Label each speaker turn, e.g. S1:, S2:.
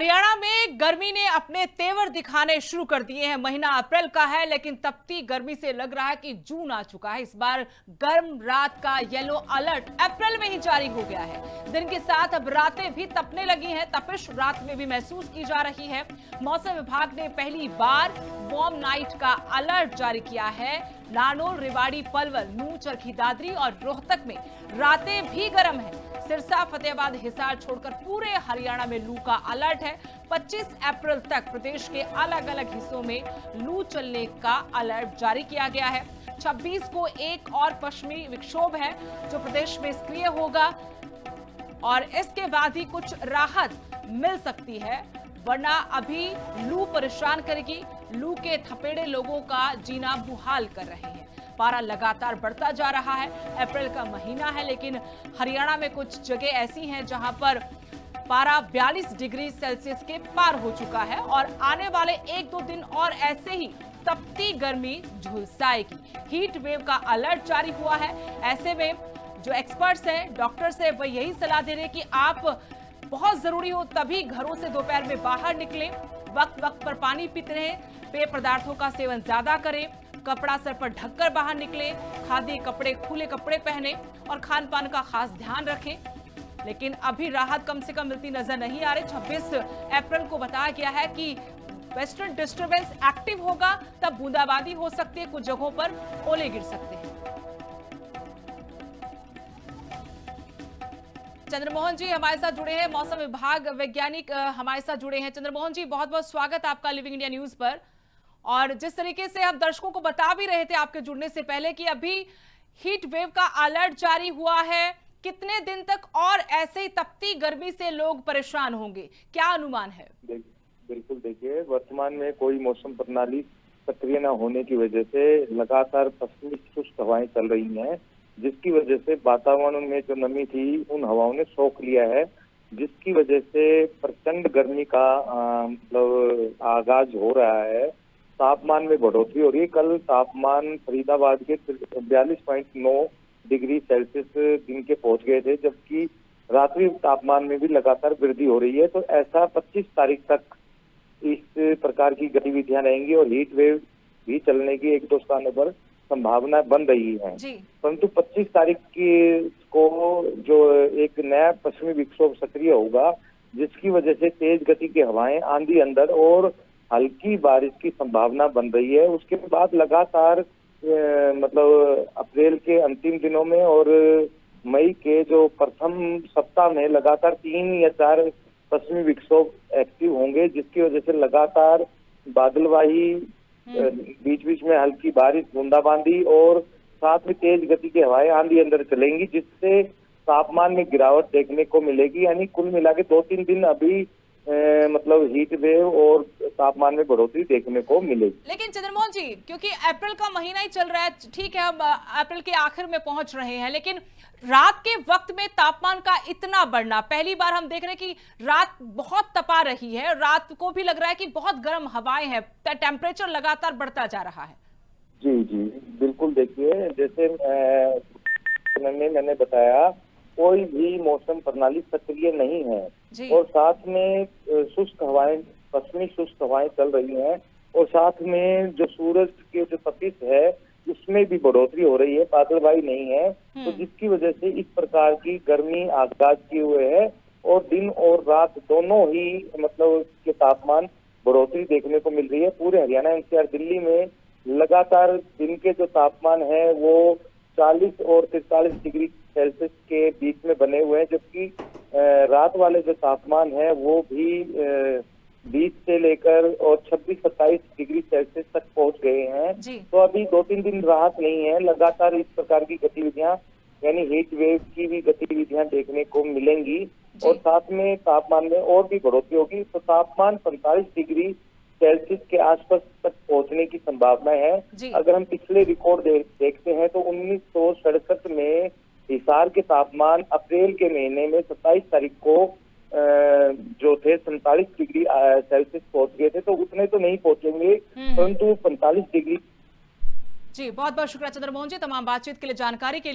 S1: हरियाणा में गर्मी ने अपने तेवर दिखाने शुरू कर दिए हैं। महीना अप्रैल का है, लेकिन तपती गर्मी से लग रहा है कि जून आ चुका है। इस बार गर्म रात का येलो अलर्ट अप्रैल में ही जारी हो गया है। दिन के साथ अब रातें भी तपने लगी हैं। तपिश रात में भी महसूस की जा रही है। मौसम विभाग ने पहली बार वार्म नाइट का अलर्ट जारी किया है। नानोर, रेवाड़ी, पलवल, नूंह, चरखी दादरी और रोहतक में रातें भी गर्म है। सिरसा, फतेहाबाद, हिसार छोड़कर पूरे हरियाणा में लू का अलर्ट है। 25 अप्रैल तक प्रदेश के अलग अलग हिस्सों में लू चलने का अलर्ट जारी किया गया है। 26 को एक और पश्चिमी विक्षोभ है जो प्रदेश में सक्रिय होगा और इसके बाद ही कुछ राहत मिल सकती है, वरना अभी लू परेशान करेगी। लू के थपेड़े लोगों का जीना मुहाल कर रहे हैं। पारा लगातार बढ़ता जा रहा है। अप्रैल का महीना है, लेकिन हरियाणा में कुछ जगह ऐसी हैं जहां पर पारा 42 डिग्री सेल्सियस के पार हो चुका है और आने वाले 1-2 दिन और ऐसे ही तपती गर्मी झुलसाएगी। हीट वेव का अलर्ट जारी हुआ है। ऐसे में जो एक्सपर्ट्स हैं, डॉक्टर्स हैं, वह यही सलाह दे रहे हैं कि आप बहुत जरूरी हो तभी घरों से दोपहर में बाहर निकलें। वक्त वक्त पर पानी पीते रहें, पेय पदार्थों का सेवन ज्यादा करें, कपड़ा सर पर ढककर बाहर निकले, खादी कपड़े, खुले कपड़े पहने और खान पान का खास ध्यान रखें। लेकिन अभी राहत कम से कम मिलती नजर नहीं आ रही। 26 अप्रैल को बताया गया है कि वेस्टर्न डिस्टर्बेंस एक्टिव होगा, तब बूंदाबांदी हो सकती है, कुछ जगहों पर ओले गिर सकते हैं। चंद्रमोहन जी हमारे साथ जुड़े हैं, मौसम विभाग वैज्ञानिक हमारे साथ जुड़े हैं। चंद्रमोहन जी, बहुत बहुत स्वागत आपका लिविंग इंडिया न्यूज पर। और जिस तरीके से हम दर्शकों को बता भी रहे थे आपके जुड़ने से पहले कि अभी हीट वेव का अलर्ट जारी हुआ है, कितने दिन तक और ऐसे ही तपती गर्मी से लोग परेशान होंगे, क्या अनुमान है?
S2: बिल्कुल, देखिए, वर्तमान में कोई मौसम प्रणाली सक्रिय न होने की वजह से लगातार पश्चिमी शुष्क हवाएं चल रही हैं, जिसकी वजह से वातावरण में जो नमी थी उन हवाओं ने सोख लिया है, जिसकी वजह से प्रचंड गर्मी का मतलब आगाज हो रहा है। तापमान में बढ़ोतरी हो रही है। कल तापमान फरीदाबाद के 42.9 डिग्री सेल्सियस दिन के पहुंच गए थे, जबकि रात्रि तापमान में भी लगातार वृद्धि हो रही है। तो ऐसा 25 तारीख तक इस प्रकार की गतिविधियां रहेंगी और हीट वेव भी चलने की 1-2 स्थानों पर संभावना बन रही है। परंतु 25 तारीख को जो एक नया पश्चिमी विक्षोभ सक्रिय होगा, जिसकी वजह से तेज गति की हवाएं, आंधी अंधड़ और हल्की बारिश की संभावना बन रही है। उसके बाद लगातार मतलब अप्रैल के अंतिम दिनों में और मई के जो प्रथम सप्ताह में लगातार 3 या 4 पश्चिमी विक्षोभ एक्टिव होंगे, जिसकी वजह से लगातार बादलवाही, बीच बीच में हल्की बारिश, बूंदाबांदी और साथ में तेज गति की हवाएं, आंधी अंदर चलेंगी, जिससे तापमान में गिरावट देखने को मिलेगी। यानी कुल मिला के 2-3 दिन अभी मतलब हीट वेव और तापमान में बढ़ोतरी देखने को मिलेगी।
S1: लेकिन चंद्रमोहन जी, क्योंकि अप्रैल का महीना ही चल रहा है, ठीक है, हम अप्रैल के आखिर में पहुंच रहे हैं, लेकिन रात के वक्त में तापमान का इतना बढ़ना, पहली बार हम देख रहे हैं कि रात बहुत तपा रही है। रात को भी लग रहा है कि बहुत गर्म हवाएं हैं, टेम्परेचर लगातार बढ़ता जा रहा है।
S2: जी जी बिल्कुल, देखिए, जैसे मैंने बताया, कोई भी मौसम प्रणाली सक्रिय नहीं है और साथ में शुष्क हवाएं, पश्चिमी शुष्क हवाएं चल रही हैं और साथ में जो सूरज के जो तपिश है उसमें भी बढ़ोतरी हो रही है, बादलवाही नहीं है, तो जिसकी वजह से इस प्रकार की गर्मी आगाज किए हुए है और दिन और रात दोनों ही मतलब के तापमान बढ़ोतरी देखने को मिल रही है। पूरे हरियाणा, एनसीआर, दिल्ली में लगातार दिन के जो तापमान है वो 40 और 43 डिग्री सेल्सियस के बीच में बने हुए हैं, जबकि रात वाले जो तापमान है वो भी 20 से लेकर और 26-27 डिग्री सेल्सियस तक पहुंच गए हैं। तो अभी 2-3 दिन राहत नहीं है। लगातार इस प्रकार की गतिविधियां, यानी हीट वेव की भी गतिविधियां देखने को मिलेंगी और साथ में तापमान में और भी बढ़ोतरी होगी। तो तापमान 45 डिग्री सेल्सियस के आसपास तक पहुंचने की संभावना है। अगर हम पिछले रिकॉर्ड देखते हैं तो 1967 में हिसार के तापमान अप्रैल के महीने में 27 तारीख को जो थे 47 डिग्री सेल्सियस पहुंच गए थे। तो उतने तो नहीं पहुंचेंगे, परंतु 45 डिग्री।
S1: जी, बहुत बहुत शुक्रिया चंद्रमोहन जी, तमाम बातचीत के लिए, जानकारी के लिए।